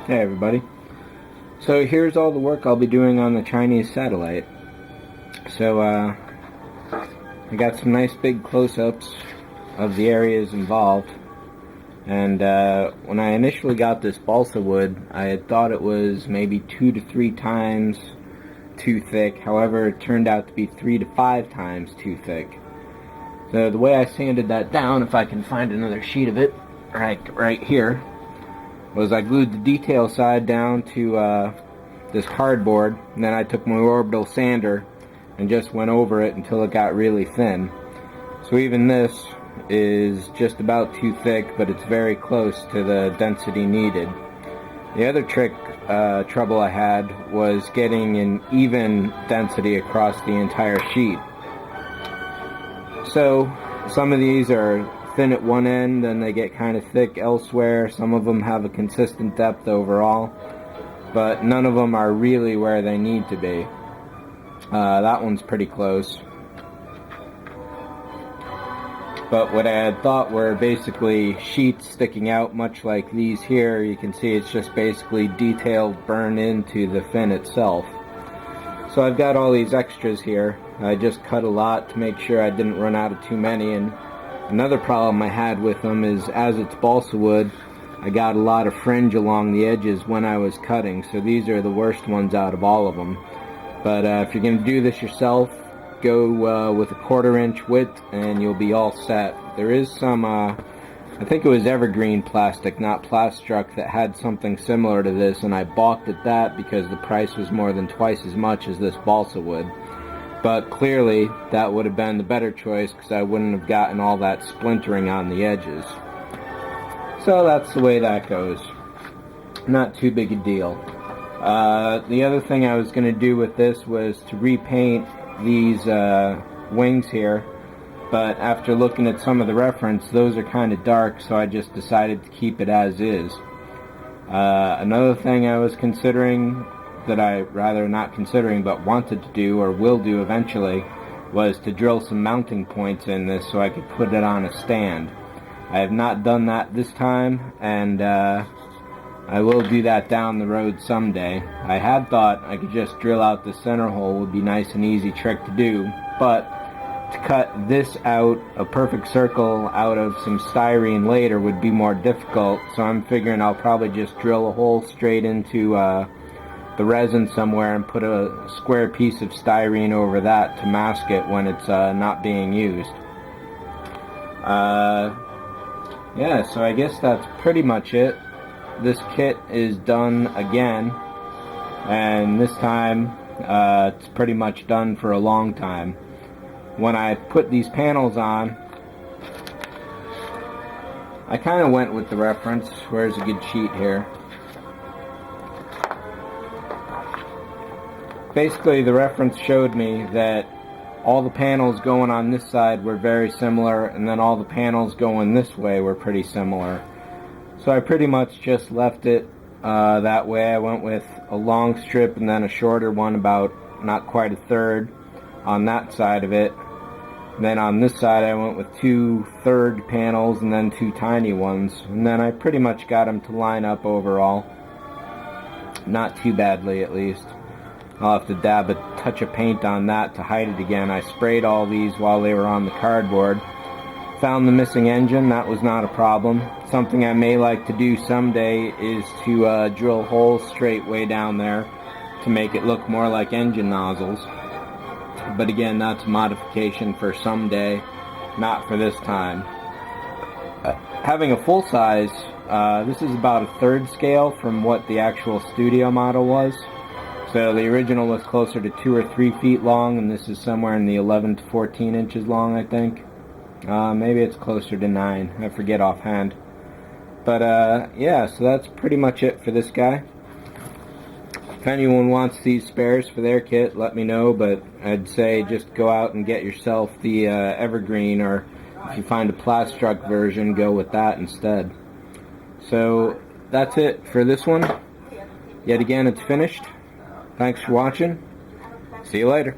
Hey everybody. So here's all the work I'll be doing on the Chinese satellite. So I got some nice big close-ups of the areas involved. And when I initially got this balsa wood, I had thought it was maybe 2 to 3 times too thick. However, it turned out to be 3 to 5 times too thick. So the way I sanded that down, if I can find another sheet of it, right here, was I glued the detail side down to this cardboard, and then I took my orbital sander and just went over it until it got really thin. So even this is just about too thick, but it's very close to the density needed. The other trouble I had was getting an even density across the entire sheet. So some of these are thin at one end and they get kind of thick elsewhere. Some of them have a consistent depth overall, but none of them are really where they need to be. That one's pretty close. But what I had thought were basically sheets sticking out much like these here, you can see it's just basically detailed burned into the fin itself. So I've got all these extras here. I just cut a lot to make sure I didn't run out of too many. And another problem I had with them is, as it's balsa wood, I got a lot of fringe along the edges when I was cutting, so these are the worst ones out of all of them. But if you're going to do this yourself, go with a 1/4 inch width and you'll be all set. There is some, I think it was evergreen plastic, not Plastruct, that had something similar to this, and I balked at that because the price was more than twice as much as this balsa wood. But clearly, that would have been the better choice because I wouldn't have gotten all that splintering on the edges. So that's the way that goes. Not too big a deal. The other thing I was going to do with this was to repaint these wings here. But after looking at some of the reference, those are kind of dark, so I just decided to keep it as is. Another thing I was considering, that I rather not considering but wanted to do or will do eventually, was to drill some mounting points in this so I could put it on a stand. I have not done that this time, and I will do that down the road someday. I had thought I could just drill out the center hole, would be nice and easy trick to do, but to cut this out, a perfect circle out of some styrene later, would be more difficult, so I'm figuring I'll probably just drill a hole straight into the resin somewhere and put a square piece of styrene over that to mask it when it's not being used. Yeah, so I guess that's pretty much it. This kit is done again, and this time it's pretty much done for a long time. When I put these panels on, I kind of went with the reference. Where's a good sheet here? Basically, the reference showed me that all the panels going on this side were very similar, and then all the panels going this way were pretty similar. So I pretty much just left it that way. I went with a long strip and then a shorter one, about not quite a third, on that side of it. Then on this side I went with 2 third panels and then 2 tiny ones. And then I pretty much got them to line up overall. Not too badly, at least. I'll have to dab a touch of paint on that to hide it again. I sprayed all these while they were on the cardboard. Found the missing engine. That was not a problem. Something I may like to do someday is to drill holes straight way down there to make it look more like engine nozzles. But again, that's a modification for someday, not for this time. Having a full size, this is about a 1/3 scale from what the actual studio model was. So the original was closer to 2 or 3 feet long, and this is somewhere in the 11 to 14 inches long, I think. Maybe it's closer to 9, I forget offhand. But yeah, so that's pretty much it for this guy. If anyone wants these spares for their kit, let me know, but I'd say just go out and get yourself the evergreen, or if you find a Plastruct version, go with that instead. So that's it for this one. Yet again, it's finished. Thanks for watching. See you later.